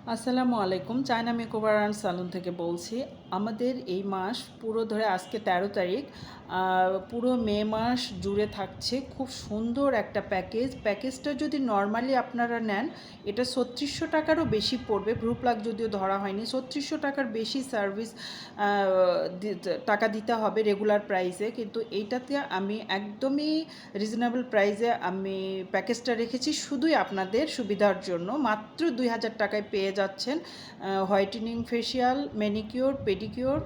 আসসালামু আলাইকুম। China makeover and সালুন থেকে বলছি। আমাদের এই মাস পুরো ধরে আজকে ১৩ তারিখ, পুরো মে মাস জুড়ে থাকছে খুব সুন্দর একটা প্যাকেজটা যদি নর্মালি আপনারা নেন, এটা ৩৬০০ টাকারও বেশি পড়বে। ভ্রু প্লাগ যদিও ধরা হয়নি, ৩৬০০ টাকার বেশি সার্ভিস টাকা দিতে হবে রেগুলার প্রাইসে, কিন্তু এইটাতে আমি একদমই রিজনেবল প্রাইসে আমি প্যাকেজটা রেখেছি শুধুই আপনাদের সুবিধার জন্য। মাত্র ২,০০০ টাকায় পেয়ে যাচ্ছেন whitening facial, manicure, pedicure,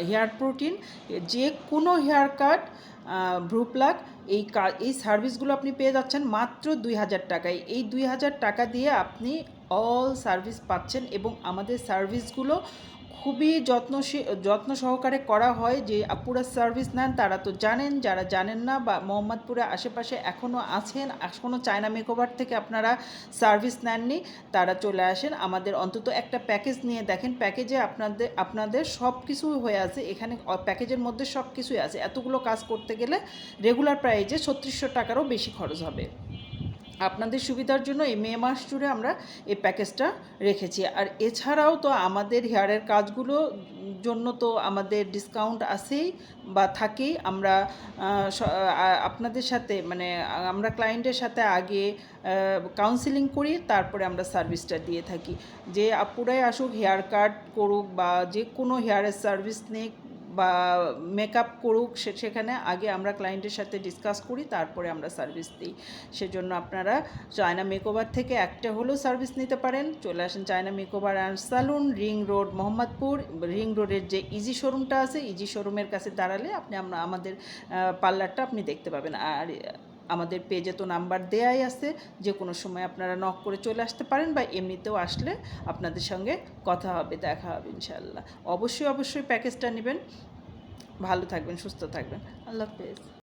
hair protein, যে কোনো হেয়ার কাট, ভ্রু প্লাগ, এই সার্ভিসগুলো আপনি পেয়ে যাচ্ছেন মাত্র ২,০০০ টাকায়। এই ২,০০০ টাকা দিয়ে আপনি অল সার্ভিস পাচ্ছেন এবং আমাদের সার্ভিসগুলো খুবই যত্ন সহকারে করা হয়। যে আপুরা সার্ভিস নেন তারা তো জানেন, যারা জানেন না বা মোহাম্মদপুরের আশেপাশে এখনও আছেন, এখনও চায়না মেকওভার থেকে আপনারা সার্ভিস নেননি, তারা চলে আসেন আমাদের। অন্তত একটা প্যাকেজ নিয়ে দেখেন, প্যাকেজে আপনাদের সব কিছু হয়ে আছে এখানে। প্যাকেজের মধ্যে সব কিছুই আছে। এতগুলো কাজ করতে গেলে রেগুলার প্রাইজে ৩৬০০ টাকারও বেশি খরচ হবে। আপনাদের সুবিধার জন্য এই মে মাস জুড়ে আমরা এই প্যাকেজটা রেখেছি। আর এছাড়াও তো আমাদের হেয়ারের কাজগুলো জন্য তো আমাদের ডিসকাউন্ট আছেই বা থাকেই। আমরা আপনাদের সাথে মানে আমরা ক্লায়েন্টের সাথে আগে কাউন্সিলিং করি, তারপরে আমরা সার্ভিসটা দিয়ে থাকি। যে আপুরাই আসুক, হেয়ার কাট করুক বা যে কোনো হেয়ারের সার্ভিস নিক বা মেকআপ করুক, সেখানে আগে আমরা ক্লায়েন্টের সাথে ডিসকাস করি, তারপরে আমরা সার্ভিস দিই। সেজন্য আপনারা চায়না মেকওভার থেকে একটা হলেও সার্ভিস নিতে পারেন। চলে আসেন China makeover and salon, ring road, Mohammadpur. Ring রোডের যে ইজি শোরুমটা আছে, ইজি শোরুমের কাছে দাঁড়ালে আমরা আমাদের পার্লারটা আপনি দেখতে পাবেন। আর আমাদের পেজে তো নাম্বার দেয়াই আছে, যে কোনো সময় আপনারা নক করে চলে আসতে পারেন বা এমনিতেও আসলে আপনাদের সঙ্গে কথা হবে, দেখা হবে ইনশাআল্লাহ। অবশ্যই প্যাকেজটা নেবেন। ভালো থাকবেন, সুস্থ থাকবেন। আল্লাহ হাফেজ।